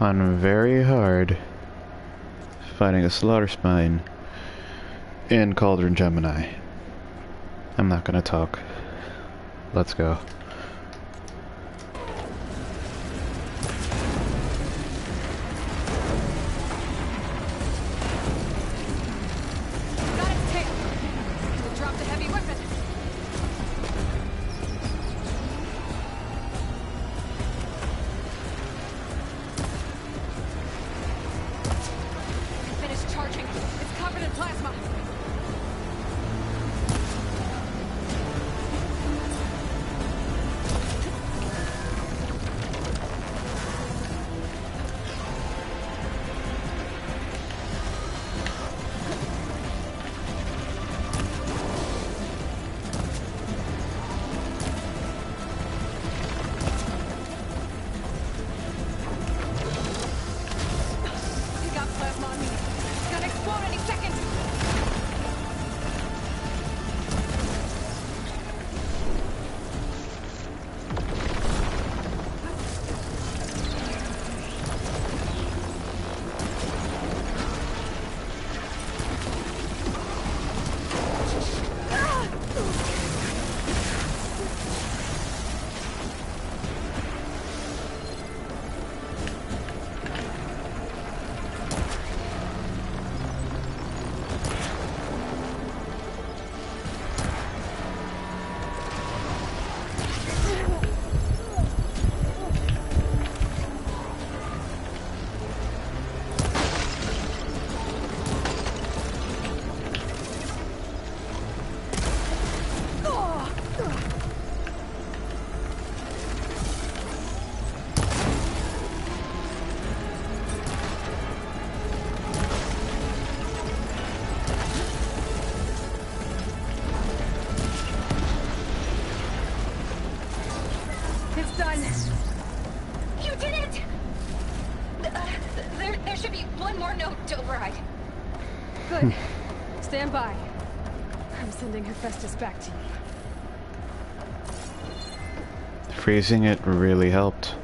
on very hard, fighting a slaughter spine in Caulron Gemini. I'm not gonna talk. Let's go. Stand by. I'm sending Hephaestus back to you. Freezing it really helped.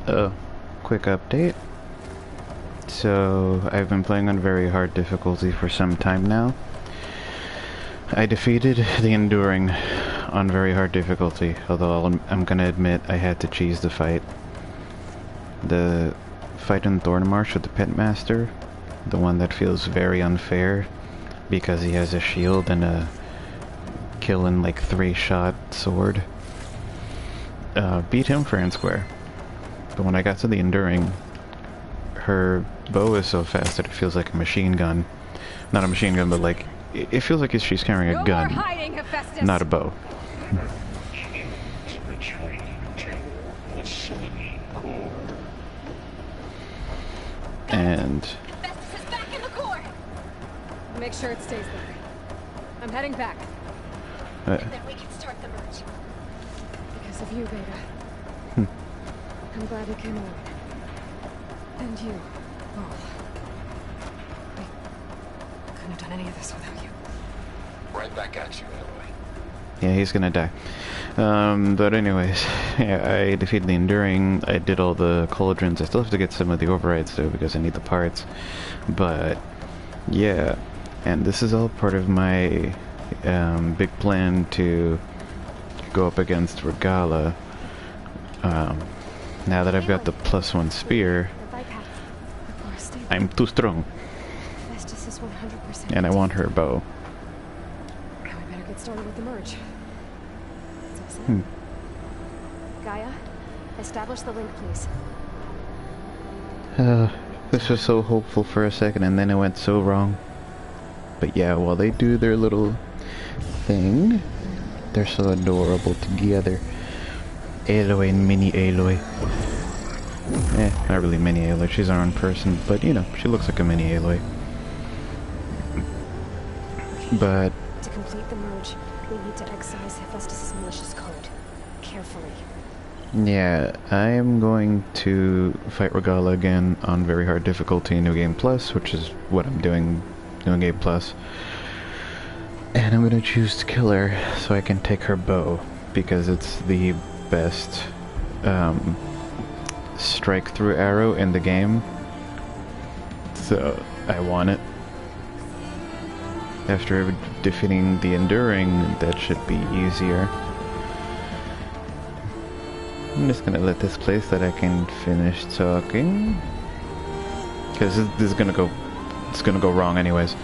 Oh, quick update. So, I've been playing on very hard difficulty for some time now. I defeated the Enduring on very hard difficulty, although I'm gonna admit I had to cheese the fight. The fight in Thornmarsh with the Pitmaster, the one that feels very unfair because he has a shield and a kill in like 3-shot sword, beat him fair and square. But when I got to the Enduring, her bow is so fast that it feels like a machine gun. Not a machine gun, but like, it feels like she's carrying a gun, not a bow. And Hephaestus is back in the core. Make sure it stays there. I'm heading back. And then we can start the merge. Because of you, Beta. I'm glad we came along. And you, Paul. We couldn't have done any of this without you. Right back at you, Aloy. yeah, he's gonna die. But anyways, yeah, I defeated the Enduring, I did all the Cauldrons. I still have to get some of the overrides though because I need the parts. But yeah, and this is all part of my big plan to go up against Regala. Now that I've got the +1 spear, I'm too strong. And I want her bow. Now we better get started with the merge. It's all set. Gaia, establish the link, please. This was so hopeful for a second and then it went so wrong. But yeah, while they do their little thing, they're so adorable together. Aloy and mini Aloy. Not really mini Aloy, she's our own person, but you know, she looks like a mini Aloy. But to complete the merge, we need to excise Hephaestus' malicious code. Carefully. yeah, I am going to fight Regala again on very hard difficulty in New Game Plus, which is what I'm doing, New Game Plus. And I'm gonna choose to kill her so I can take her bow, because it's the best strike-through arrow in the game, so I want it. After defeating the Enduring, that should be easier. I'm just gonna let this place that I can finish talking, because this is gonna go, it's gonna go wrong anyways.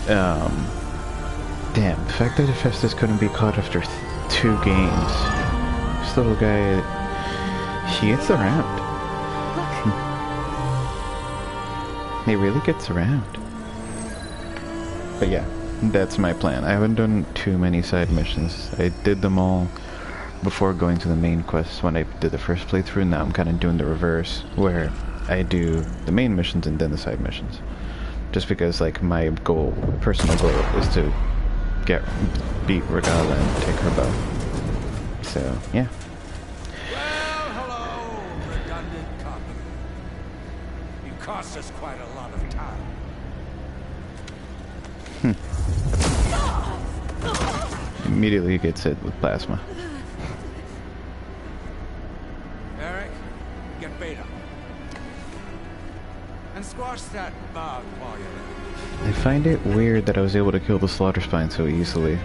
Damn, the fact that Hephaestus couldn't be caught after 2 games. This little guy, he gets around. He really gets around. But yeah, that's my plan. I haven't done too many side missions. I did them all before going to the main quests when I did the first playthrough. Now I'm kind of doing the reverse, where I do the main missions and then the side missions. Just because, like, my goal, personal goal, is to beat Regala and take her bow. So, yeah. Well, hello, redundant copy. You cost us quite a lot of time. Immediately gets hit with plasma. Eric, get Beta. And squash that bug while you're there. I find it weird that I was able to kill the Slaughter Spine so easily.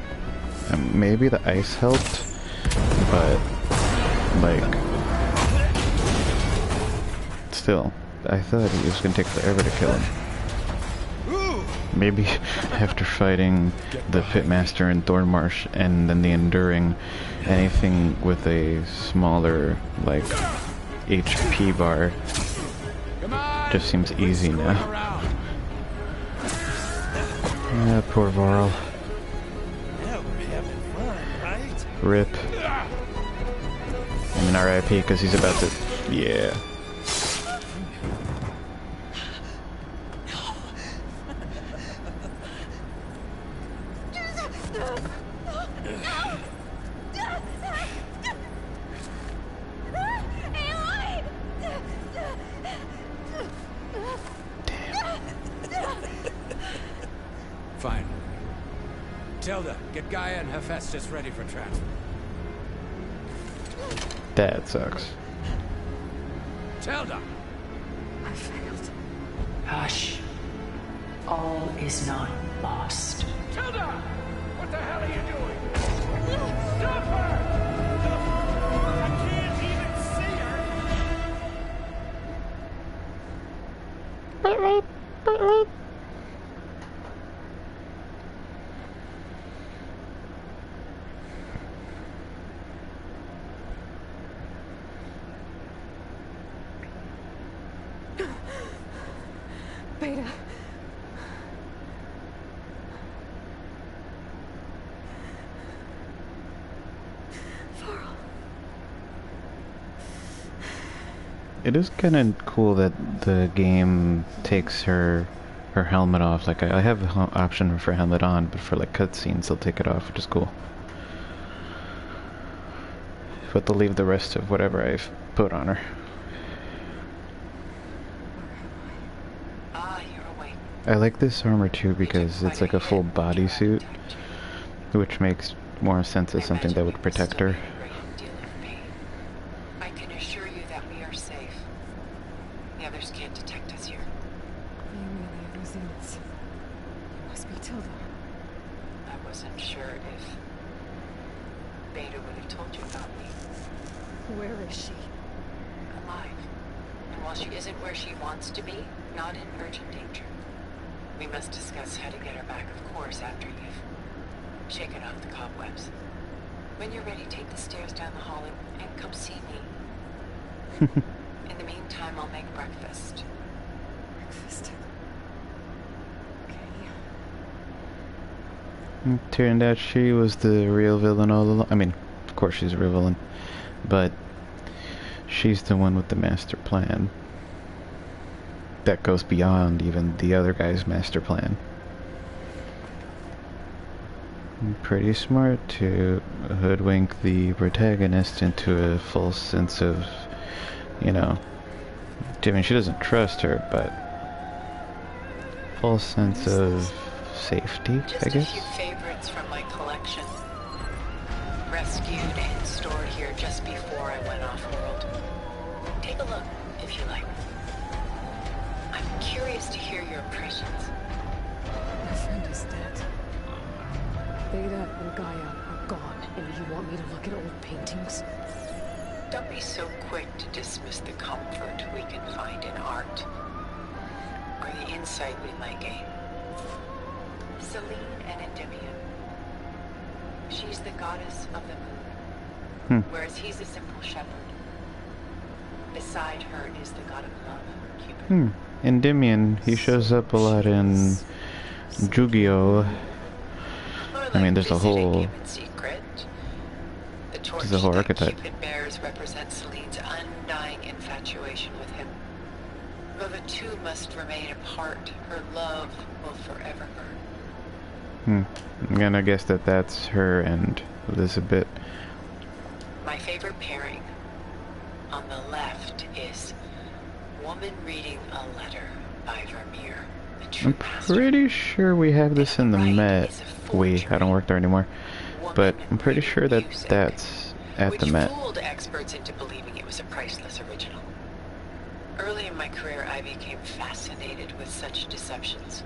Maybe the ice helped, but, like, still, I thought it was gonna take forever to kill him. Maybe after fighting the Pitmaster and Thornmarsh and then the Enduring, anything with a smaller, like, HP bar just seems easy now. Ah, poor Varl. Yeah, we're having fun, right? RIP. I mean RIP because he's about to... Yeah. Fine. Tilda, get Gaia and Hephaestus ready for transfer. That sucks. Tilda! I failed. Hush. All is not lost. Tilda! What the hell are you doing? Stop her! I can't even see her! Beta. Varl. It is kind of cool that the game takes her helmet off. Like, I have the option for helmet on, but for, like, cutscenes they'll take it off, which is cool. But they'll leave the rest of whatever I've put on her. I like this armor too because it's like a full bodysuit, which makes more sense as something that would protect her. I can assure you that we are safe. The others can't detect us here. You mean the others units? It must be Tilda. I wasn't sure if Beta would have told you about me. Where is she? Alive. And while she isn't where she wants to be, not in urgent danger. We must discuss how to get her back, of course, after you've shaken off the cobwebs. When you're ready, take the stairs down the hall and come see me. In the meantime, I'll make breakfast. Breakfast. Okay. It turned out she was the real villain all along. I mean, of course she's a real villain, but she's the one with the master plan. That goes beyond even the other guy's master plan. Pretty smart to hoodwink the protagonist into a false sense of, you know, I mean, she doesn't trust her, but false sense of safety, I guess. Just a few favorites from my collection. Rescued and stored here just before I went off-world. Take a look, if you like. I'm curious to hear your impressions. My friend is dead. Beta and Gaia are gone, and you want me to look at old paintings? Don't be so quick to dismiss the comfort we can find in art, or the insight we might gain. Celine and Endymion. She's the goddess of the moon, whereas he's a simple shepherd. Beside her is the god of love, Cupid. Endymion, he shows up a lot in Yu-Gi-Oh! I mean, there's a whole... There's a whole archetype. Cupid bears represent Celine's undying infatuation with him. Though the two must remain apart, her love will forever burn. I'm gonna guess that that's her and Elizabeth. My favorite pairing on the left is Woman Reading a Letter by Vermeer. I'm pretty sure we have this in the Met. I don't work there anymore. But I'm pretty sure that that's at the Met. Which fooled experts into believing it was a priceless original. Early in my career, I became fascinated with such deceptions.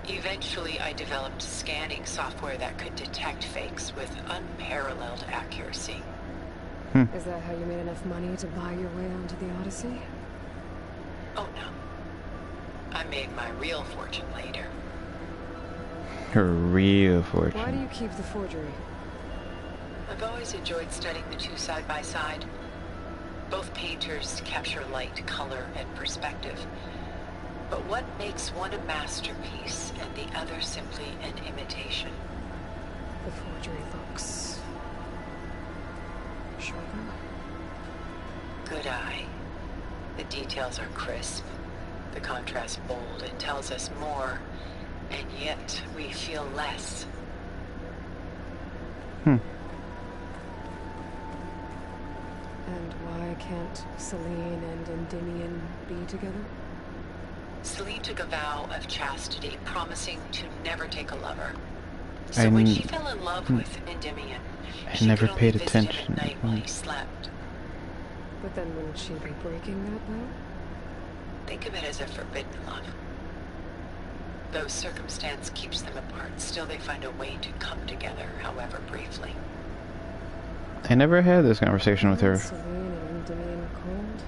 Eventually, I developed scanning software that could detect fakes with unparalleled accuracy. Is that how you made enough money to buy your way onto the Odyssey? Oh no. I made my real fortune later. Her real fortune. Why do you keep the forgery? I've always enjoyed studying the two side by side. Both painters capture light, color, and perspective. But what makes one a masterpiece and the other simply an imitation? The forgery looks... sharper? Good eye. The details are crisp. The contrast bold. It tells us more. And yet, we feel less. And why can't Celine and Endymion be together? Celine took a vow of chastity, promising to never take a lover. So when she fell in love with Endymion, she never could paid only visit him attention. at night while he slept. But then wouldn't she be breaking that vow? Think of it as a forbidden love. Though circumstance keeps them apart, still they find a way to come together, however briefly. I never had this conversation with her. Celine and Endymion cold?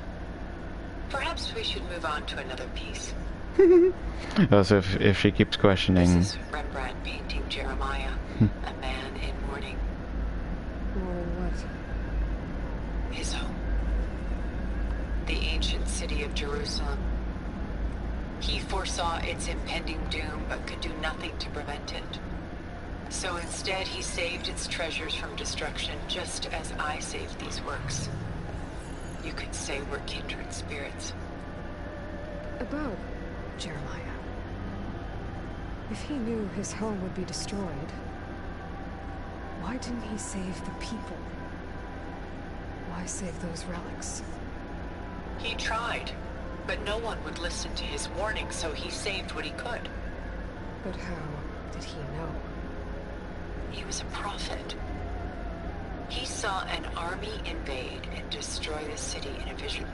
Perhaps we should move on to another piece. Also, if she keeps questioning... This is Rembrandt painting Jeremiah, a man in mourning. Mourning what? His home. The ancient city of Jerusalem. He foresaw its impending doom, but could do nothing to prevent it. So instead, he saved its treasures from destruction, just as I saved these works. You could say we're kindred spirits. About Jeremiah. If he knew his home would be destroyed, why didn't he save the people? Why save those relics? He tried, but no one would listen to his warning, so he saved what he could. But how did he know? He was a prophet. He saw an army invade and destroy the city in a vision.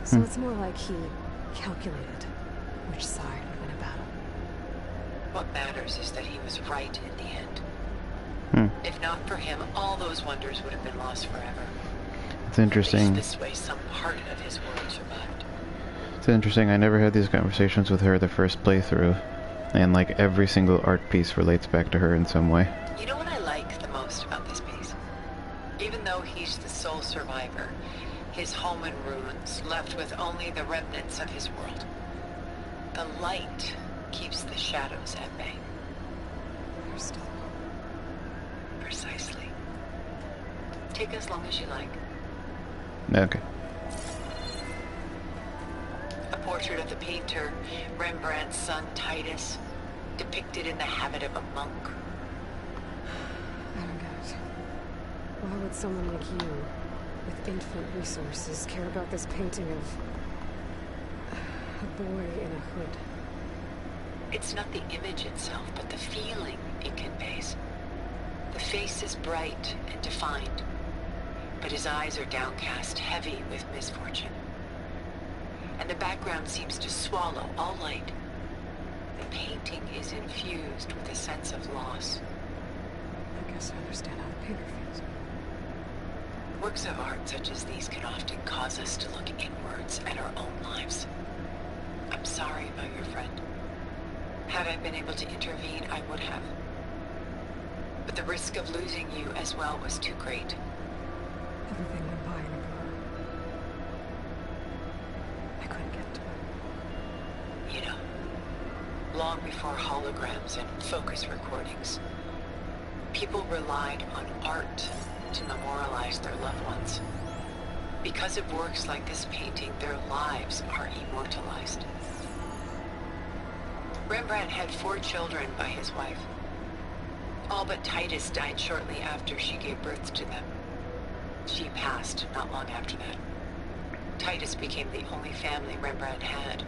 So it's more like he calculated which side would win a battle. What matters is that he was right in the end. If not for him, all those wonders would have been lost forever. It's interesting. At least this way, some part of his world survived. It's interesting. I never had these conversations with her the first playthrough. And like every single art piece relates back to her in some way. You know what I like the most about this piece? Even though he's the sole survivor, his home in ruins, left with only the remnants of his world. The light keeps the shadows at bay. There's still hope. Precisely. Take as long as you like. Okay. A portrait of the painter, Rembrandt's son Titus, depicted in the habit of a monk. I don't get it. Why would someone like you, with infinite resources, care about this painting of a boy in a hood? It's not the image itself, but the feeling it conveys. The face is bright and defined, but his eyes are downcast, heavy with misfortune. And the background seems to swallow all light. The painting is infused with a sense of loss. I guess I understand how the painter feels. Works of art such as these can often cause us to look inwards at our own lives. I'm sorry about your friend. Had I been able to intervene, I would have. But the risk of losing you as well was too great. Everything went by in a blur. I couldn't get to it. You know, long before holograms and focus recordings, people relied on art to memorialize their loved ones. Because of works like this painting, their lives are immortalized. Rembrandt had 4 children by his wife. All but Titus died shortly after she gave birth to them. She passed not long after that. Titus became the only family Rembrandt had.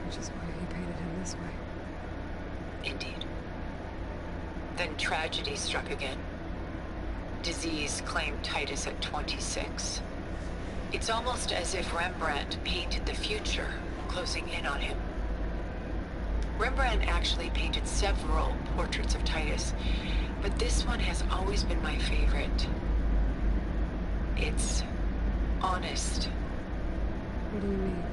Which is why he painted him this way. Indeed. Then tragedy struck again. Disease claimed Titus at 26. It's almost as if Rembrandt painted the future, closing in on him. Rembrandt actually painted several portraits of Titus, but this one has always been my favorite. It's honest. What do you mean?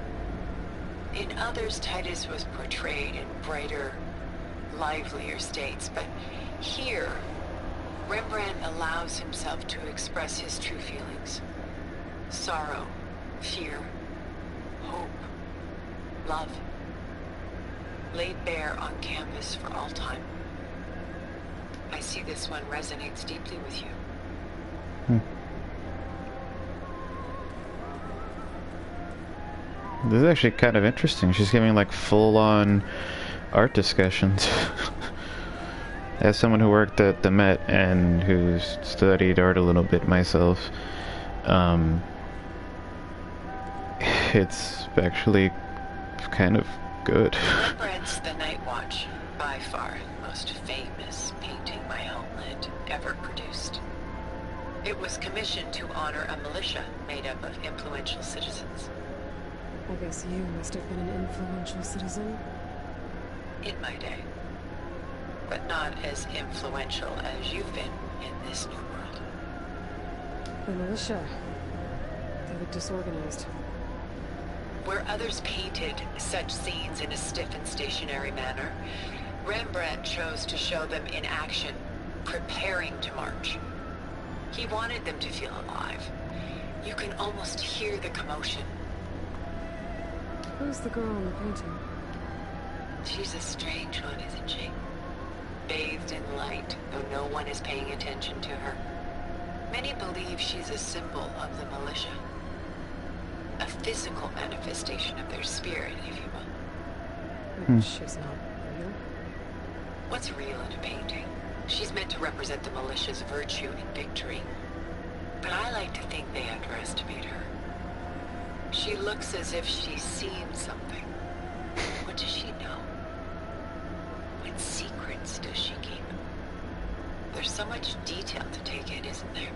In others, Titus was portrayed in brighter, livelier states, but here, Rembrandt allows himself to express his true feelings. Sorrow, fear, hope, love. Laid bare on canvas for all time. I see this one resonates deeply with you. This is actually kind of interesting. She's giving like full-on art discussions. As someone who worked at the Met and who's studied art a little bit myself, it's actually kind of good. Rembrandt's The Night Watch, by far the most famous painting my homeland ever produced. It was commissioned to honor a militia made up of influential citizens. I guess you must have been an influential citizen. In my day. But not as influential as you've been in this new world. The militia. They were disorganized. Where others painted such scenes in a stiff and stationary manner, Rembrandt chose to show them in action, preparing to march. He wanted them to feel alive. You can almost hear the commotion. Who's the girl in the painting? She's a strange one, isn't she? Bathed in light, though no one is paying attention to her. Many believe she's a symbol of the militia. A physical manifestation of their spirit, if you will. She's not real. What's real in a painting? She's meant to represent the militia's virtue and victory. But I like to think they underestimate her. She looks as if she's seen something. What does she know? What secrets does she keep? There's so much detail to take in, isn't there?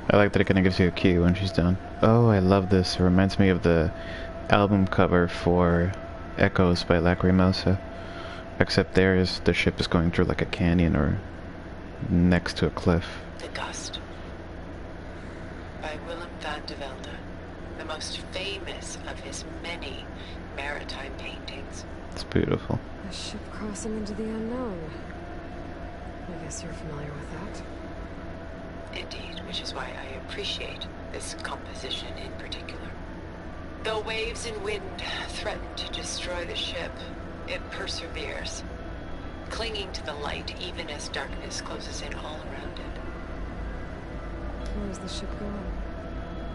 I like that it kind of gives you a cue when she's done. Oh, I love this. It reminds me of the album cover for Echoes by Lacrimosa. Except the ship is going through like a canyon or next to a cliff. The Gust. By Willem van de Velde, the most famous of his many maritime paintings. It's beautiful. A ship crossing into the unknown. I guess you're familiar with that. Indeed, which is why I appreciate this composition in particular. Though waves and wind threaten to destroy the ship, it perseveres, clinging to the light even as darkness closes in all around it. Where's the ship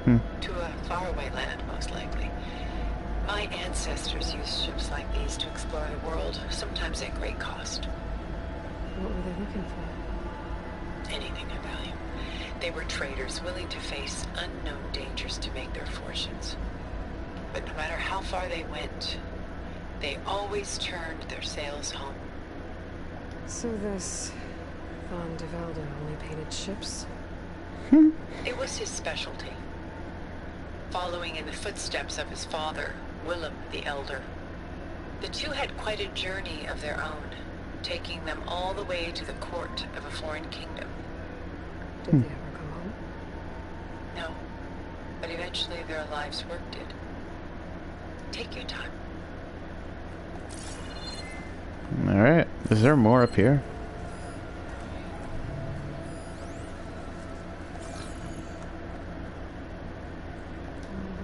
going? To a faraway land, most likely. My ancestors used ships like these to explore the world, sometimes at great cost. What were they looking for? Anything of value. They were traders willing to face unknown dangers to make their fortunes. But no matter how far they went, they always turned their sails home. So this Von de Velde only painted ships? It was his specialty. Following in the footsteps of his father, Willem the Elder. The two had quite a journey of their own, taking them all the way to the court of a foreign kingdom. Did they ever come home? No, but eventually their lives work did. Take your time. Alright, is there more up here?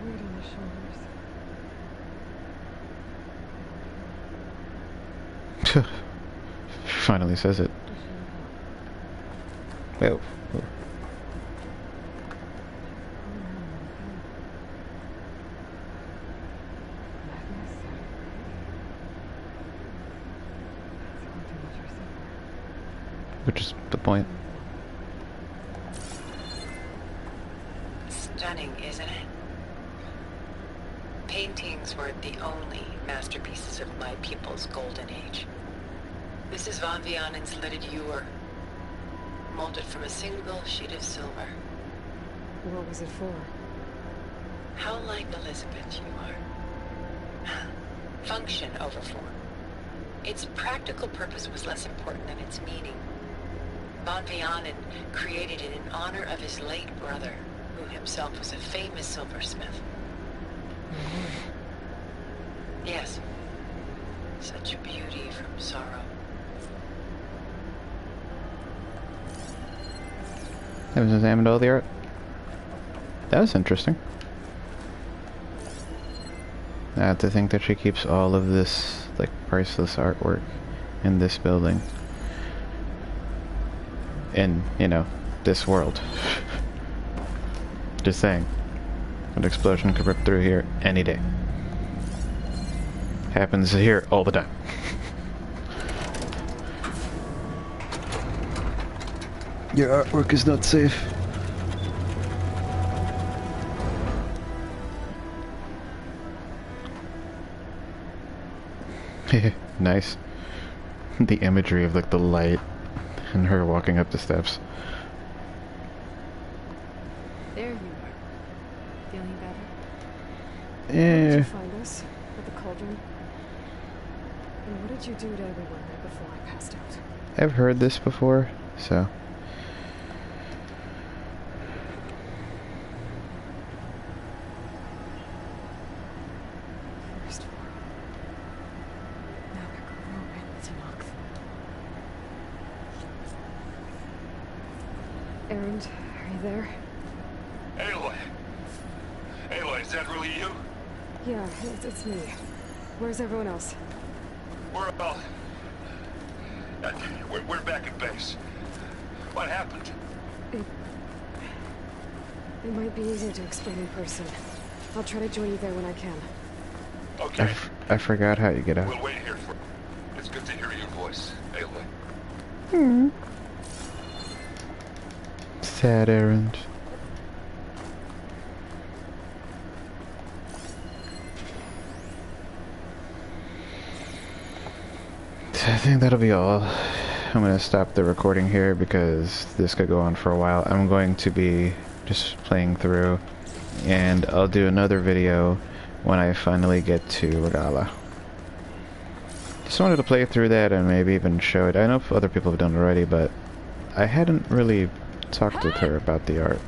Weight on the shoulders. Finally says it. Whoa. Which is the point. Stunning, isn't it? Paintings were the only masterpieces of my people's golden age. This is Von Vianen's lidded ewer, molded from a single sheet of silver. What was it for? How like Elizabeth you are. Function over form. Its practical purpose was less important than its meaning. Von Vianen created it in honor of his late brother, who himself was a famous silversmith. Yes. Such beauty from sorrow. Haven't examined all the art. That was interesting. I have to think that she keeps all of this, like, priceless artwork in this building. In, you know, this world. Just saying. An explosion could rip through here any day. Happens here all the time. Your artwork is not safe. Nice. The imagery of, like, the light and her walking up the steps. There you are. Feeling better? Yeah. How did you find us? At the Cauldron? And what did you do to everyone right before I passed out? I've heard this before, so. First floor. Now we're growing to knock through. Erend, are you there? Aloy! Aloy, is that really you? Yeah, it's me. Where's everyone else? We're all... we're back at base. What happened? It might be easier to explain in person. I'll try to join you there when I can. Okay. I forgot how you get out. We'll wait here for... It's good to hear your voice, Aloy. Sad errand. So I think that'll be all. I'm going to stop the recording here because this could go on for a while. I'm going to be just playing through, and I'll do another video when I finally get to Regala. Just wanted to play through that and maybe even show it. I know other people have done it already, but I hadn't really talked with her about the art.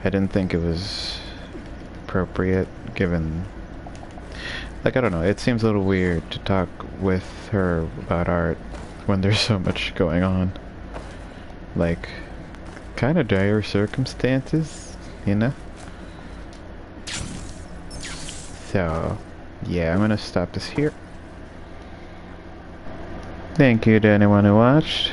I didn't think it was appropriate given... Like, I don't know, it seems a little weird to talk with her about art when there's so much going on. Like, kind of dire circumstances, you know? So, yeah, I'm gonna stop this here. Thank you to anyone who watched.